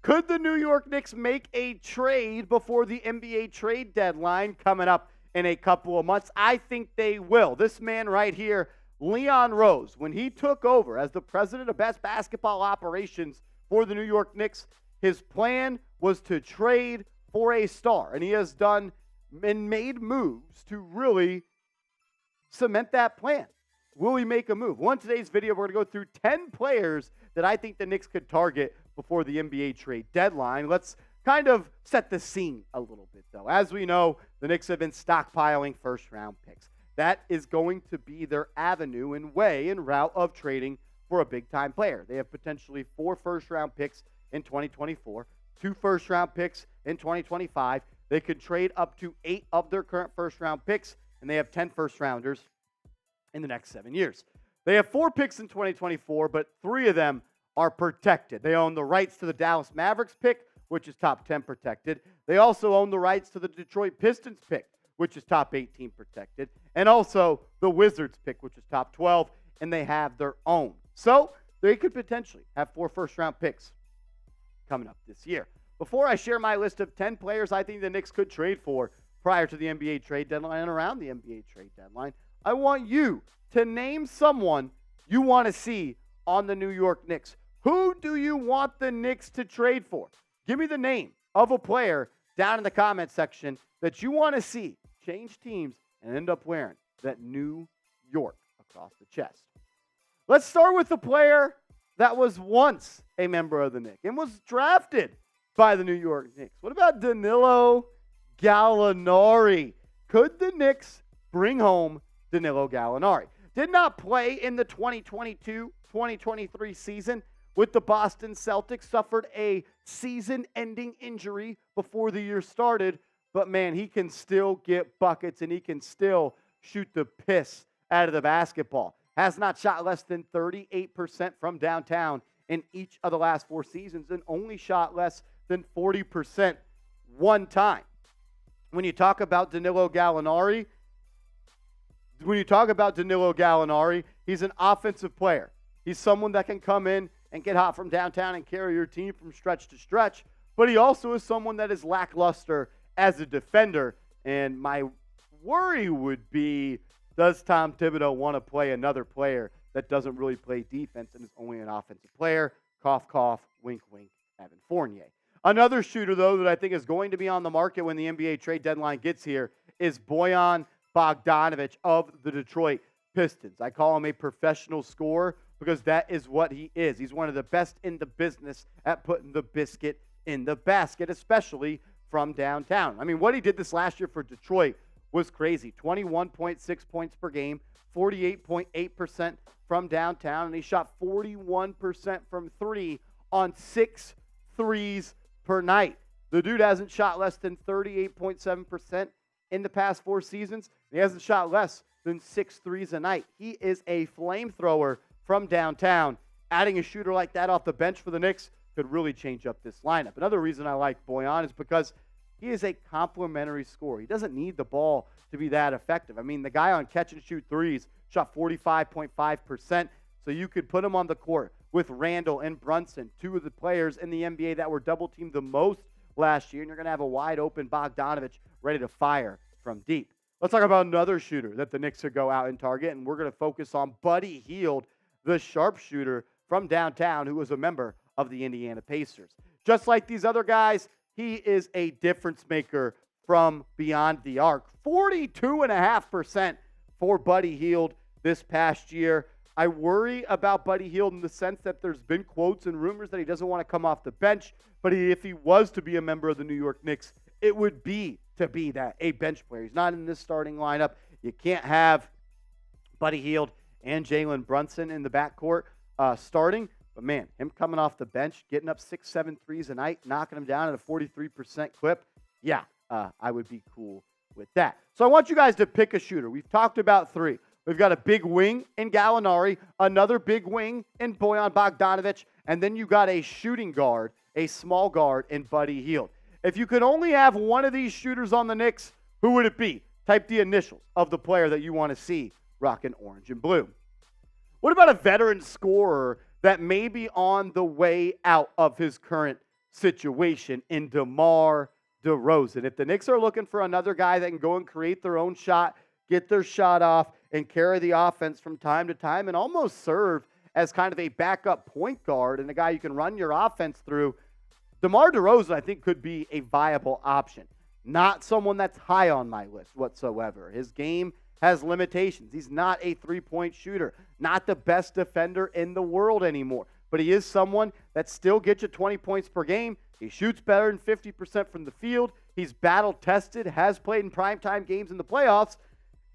Could the New York Knicks make a trade before the NBA trade deadline coming up in a couple of months? I think they will. This man right here, Leon Rose, when he took over as the president of best basketball operations for the New York Knicks, his plan was to trade for a star. And he has done and made moves to really cement that plan. Will he make a move? Well, in today's video, we're going to go through 10 players that I think the Knicks could target before the NBA trade deadline. Let's kind of set the scene a little bit, though. As we know, the Knicks have been stockpiling first-round picks. That is going to be their avenue and way and route of trading for a big-time player. They have potentially 4 first-round picks in 2024, 2 first-round picks in 2025. They could trade up to 8 of their current first-round picks, and they have 10 first-rounders in the next 7 years. They have 4 picks in 2024, but 3 of them are protected. They own the rights to the Dallas Mavericks pick, which is top 10 protected. They also own the rights to the Detroit Pistons pick, which is top 18 protected, and also the Wizards pick, which is top 12, and they have their own. So they could potentially have 4 first-round picks coming up this year. Before I share my list of 10 players I think the Knicks could trade for prior to the NBA trade deadline and around the NBA trade deadline, I want you to name someone you want to see on the New York Knicks. Who do you want the Knicks to trade for? Give me the name of a player down in the comment section that you want to see change teams and end up wearing that New York across the chest. Let's start with the player that was once a member of the Knicks and was drafted by the New York Knicks. What about Danilo Gallinari? Could the Knicks bring home Danilo Gallinari? Did not play in the 2022-2023 season with the Boston Celtics, suffered a season-ending injury before the year started, but man, he can still get buckets and he can still shoot the piss out of the basketball. Has not shot less than 38% from downtown in each of the last 4 seasons and only shot less than 40% one time. When you talk about Danilo Gallinari, he's an offensive player. He's someone that can come in and get hot from downtown and carry your team from stretch to stretch, but he also is someone that is lackluster as a defender. And my worry would be, does Tom Thibodeau want to play another player that doesn't really play defense and is only an offensive player? Cough, cough, wink, wink, Evan Fournier. Another shooter, though, that I think is going to be on the market when the NBA trade deadline gets here is Bojan Bogdanovic of the Detroit Pistons. I call him a professional scorer because that is what he is. He's one of the best in the business at putting the biscuit in the basket, especially from downtown. I mean, what he did this last year for Detroit was crazy. 21.6 points per game, 48.8% from downtown, and he shot 41% from 3 on 6 threes per night. The dude hasn't shot less than 38.7% in the past 4 seasons. He hasn't shot less than 6 threes a night. He is a flamethrower from downtown. Adding a shooter like that off the bench for the Knicks could really change up this lineup. Another reason I like Bojan is because he is a complimentary scorer. He doesn't need the ball to be that effective. I mean, the guy on catch and shoot threes shot 45.5%, so you could put him on the court with Randall and Brunson, 2 of the players in the NBA that were double-teamed the most last year, and you're going to have a wide-open Bogdanovic ready to fire from deep. Let's talk about another shooter that the Knicks could go out and target, and we're going to focus on Buddy Hield, the sharpshooter from downtown who was a member of the Indiana Pacers. Just like these other guys, he is a difference maker from beyond the arc. 42.5% for Buddy Hield this past year. I worry about Buddy Hield in the sense that there's been quotes and rumors that he doesn't want to come off the bench, but if he was to be a member of the New York Knicks, it would be to be that, a bench player. He's not in this starting lineup. You can't have Buddy Hield and Jalen Brunson in the backcourt starting, but man, him coming off the bench, getting up 6-7 threes a night, knocking them down at a 43% clip, yeah, I would be cool with that. So I want you guys to pick a shooter. We've talked about 3. We've got a big wing in Gallinari, another big wing in Bojan Bogdanovic, and then you got a shooting guard, a small guard in Buddy Hield. If you could only have one of these shooters on the Knicks, who would it be? Type the initials of the player that you want to see rocking orange and blue. What about a veteran scorer that may be on the way out of his current situation in DeMar DeRozan. If the Knicks are looking for another guy that can go and create their own shot, get their shot off, and carry the offense from time to time and almost serve as kind of a backup point guard and a guy you can run your offense through, DeMar DeRozan, I think, could be a viable option. Not someone that's high on my list whatsoever. His game has limitations. He's not a three-point shooter, not the best defender in the world anymore. But he is someone that still gets you 20 points per game. He shoots better than 50% from the field. He's battle-tested, has played in primetime games in the playoffs.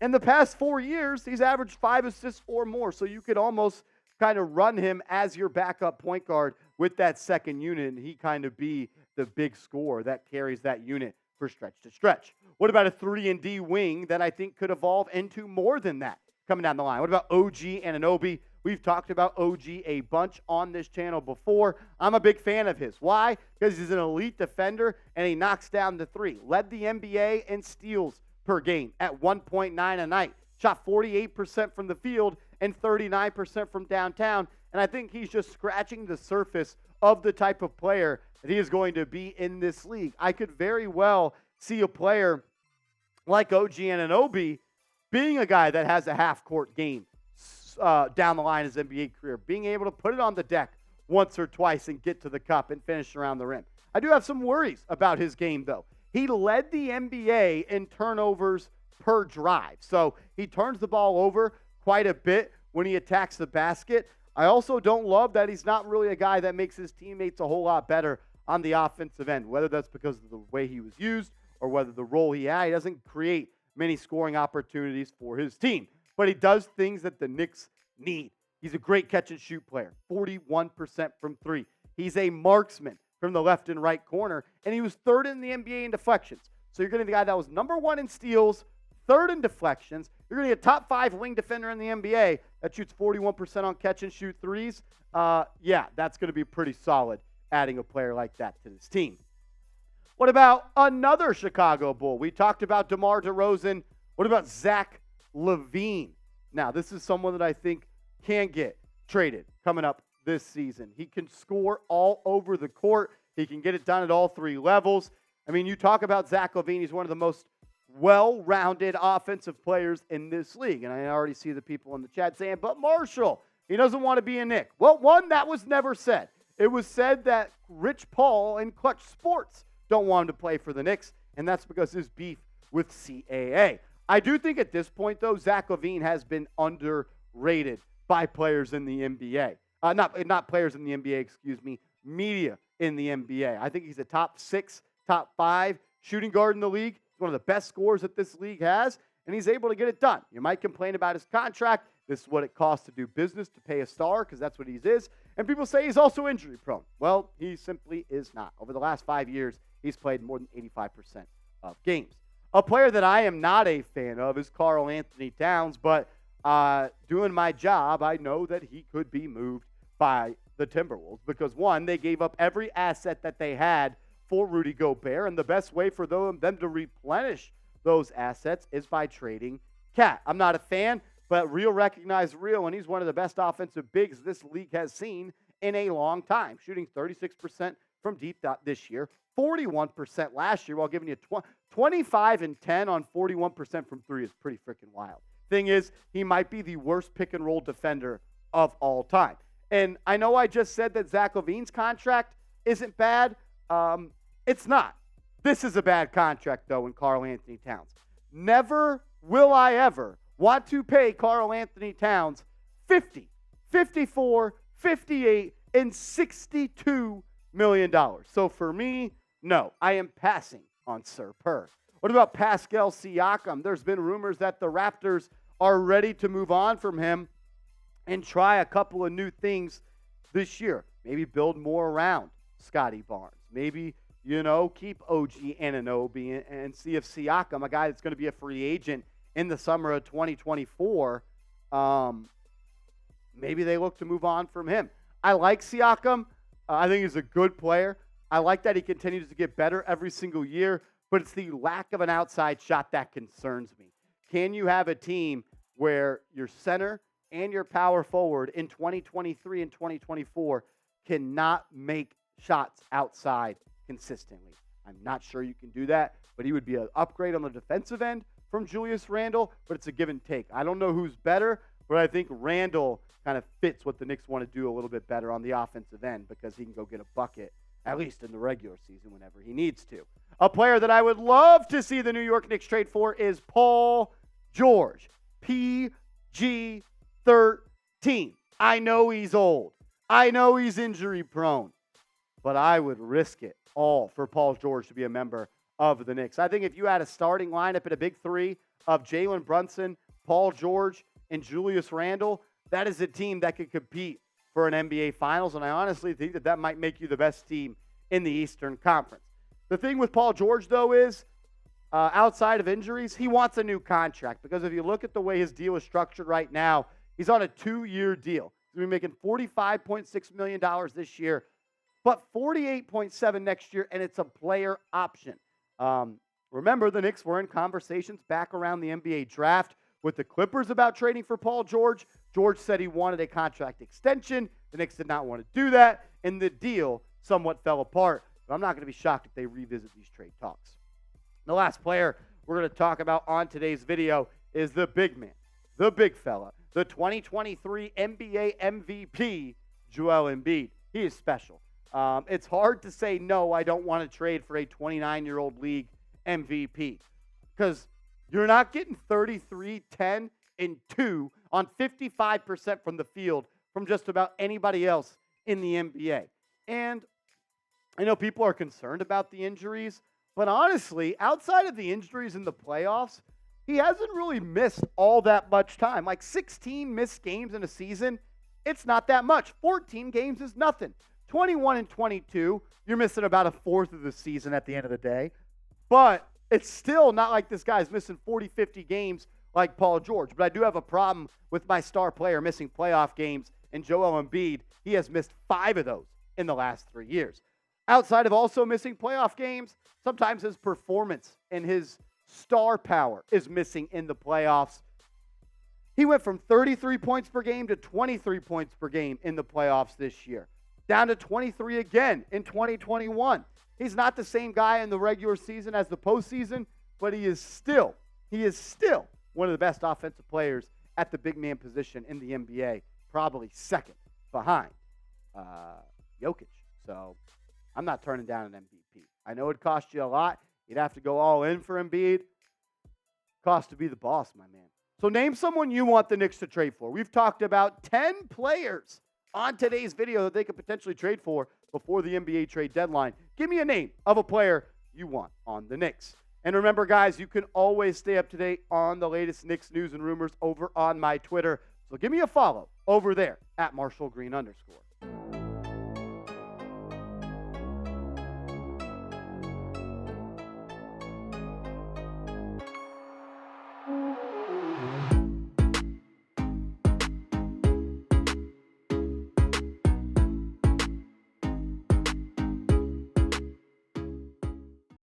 In the past 4 years, he's averaged 5 assists or more. So you could almost kind of run him as your backup point guard with that second unit, and he kind of be the big scorer that carries that unit for stretch to stretch. What about a 3-and-D wing that I think could evolve into more than that coming down the line? What about OG Anunoby? We've talked about OG a bunch on this channel before. I'm a big fan of his. Why? Because he's an elite defender, and he knocks down the three. Led the NBA in steals per game at 1.9 a night. Shot 48% from the field and 39% from downtown. And I think he's just scratching the surface of the type of player that he is going to be in this league. I could very well see a player like OG Anunoby being a guy that has a half-court game down the line in his NBA career, being able to put it on the deck once or twice and get to the cup and finish around the rim. I do have some worries about his game, though. He led the NBA in turnovers per drive. So he turns the ball over quite a bit when he attacks the basket. I also don't love that he's not really a guy that makes his teammates a whole lot better on the offensive end, whether that's because of the way he was used or whether the role he had. He doesn't create many scoring opportunities for his team, but he does things that the Knicks need. He's a great catch-and-shoot player, 41% from three. He's a marksman from the left and right corner, and he was third in the NBA in deflections. So you're getting the guy that was number one in steals, third in deflections. You're going to get a top 5 wing defender in the NBA that shoots 41% on catch-and-shoot threes. Yeah, that's going to be pretty solid, adding a player like that to this team. What about another Chicago Bull? We talked about DeMar DeRozan. What about Zach LaVine? Now, this is someone that I think can get traded coming up this season. He can score all over the court. He can get it done at all 3 levels. I mean, you talk about Zach LaVine. He's one of the most well-rounded offensive players in this league. And I already see the people in the chat saying, but Marshall, he doesn't want to be a Knick. Well, one, that was never said. It was said that Rich Paul and Clutch Sports don't want him to play for the Knicks, and that's because his beef with CAA. I do think at this point, though, Zach LaVine has been underrated by players in the NBA. Not players in the NBA, excuse me, media in the NBA. I think he's a top 6, top 5 shooting guard in the league. He's one of the best scorers that this league has, and he's able to get it done. You might complain about his contract. This is what it costs to do business, to pay a star, because that's what he is. And people say he's also injury prone. Well, he simply is not. Over the last 5 years, he's played more than 85% of games. A player that I am not a fan of is Karl-Anthony Towns, but doing my job, I know that he could be moved by the Timberwolves because, one, they gave up every asset that they had for Rudy Gobert, and the best way for them to replenish those assets is by trading Cat. I'm not a fan, but real recognize real, and he's one of the best offensive bigs this league has seen in a long time, shooting 36% from deep this year, 41% last year, while giving you 25 and 10 on 41% from three is pretty freaking wild. Thing is, he might be the worst pick-and-roll defender of all time. And I know I just said that Zach LaVine's contract isn't bad. It's not. This is a bad contract, though, in Karl-Anthony Towns. Never will I ever want to pay Karl-Anthony Towns 50, 54, 58, and $62 million. So for me, no, I am passing on Sir Purr. What about Pascal Siakam? There's been rumors that the Raptors are ready to move on from him and try a couple of new things this year. Maybe build more around Scotty Barnes. Maybe, keep OG Anunoby and see if Siakam, a guy that's going to be a free agent in the summer of 2024, maybe they look to move on from him. I like Siakam. I think he's a good player. I like that he continues to get better every single year, but it's the lack of an outside shot that concerns me. Can you have a team where your center and your power forward in 2023 and 2024 cannot make shots outside consistently. I'm not sure you can do that, but he would be an upgrade on the defensive end from Julius Randle, but it's a give and take. I don't know who's better, but I think Randle kind of fits what the Knicks want to do a little bit better on the offensive end because he can go get a bucket, at least in the regular season whenever he needs to. A player that I would love to see the New York Knicks trade for is Paul George, PG-13. I know he's old. I know he's injury prone, but I would risk it all for Paul George to be a member of the Knicks. I think if you had a starting lineup at a big three of Jalen Brunson, Paul George, and Julius Randle, that is a team that could compete for an NBA Finals, and I honestly think that that might make you the best team in the Eastern Conference. The thing with Paul George, though, is outside of injuries, he wants a new contract because if you look at the way his deal is structured right now, he's on a 2-year deal. He's going to be making $45.6 million this year, but $48.7 million next year, and it's a player option. Remember, the Knicks were in conversations back around the NBA draft with the Clippers about trading for Paul George. George said he wanted a contract extension. The Knicks did not want to do that, and the deal somewhat fell apart. But I'm not going to be shocked if they revisit these trade talks. The last player we're going to talk about on today's video is the big man, the big fella, the 2023 NBA MVP, Joel Embiid. He is special. It's hard to say, no, I don't want to trade for a 29-year-old league MVP because you're not getting 33, 10, and 2 on 55% from the field from just about anybody else in the NBA. And I know people are concerned about the injuries, but honestly, outside of the injuries in the playoffs, he hasn't really missed all that much time. Like 16 missed games in a season, it's not that much. 14 games is nothing. 21 and 22, you're missing about a fourth of the season at the end of the day. But it's still not like this guy's missing 40, 50 games like Paul George. But I do have a problem with my star player missing playoff games, and Joel Embiid, he has missed 5 of those in the last 3 years. Outside of also missing playoff games, sometimes his performance and his star power is missing in the playoffs. He went from 33 points per game to 23 points per game in the playoffs this year, down to 23 again in 2021. He's not the same guy in the regular season as the postseason, but he is still one of the best offensive players at the big man position in the NBA, probably second behind Jokic. So I'm not turning down an MVP. I know it cost you a lot. You'd have to go all in for Embiid. Cost to be the boss, my man. So name someone you want the Knicks to trade for. We've talked about 10 players on today's video that they could potentially trade for before the NBA trade deadline. Give me a name of a player you want on the Knicks. And remember, guys, you can always stay up to date on the latest Knicks news and rumors over on my Twitter. So give me a follow over there at @MarshallGreen_.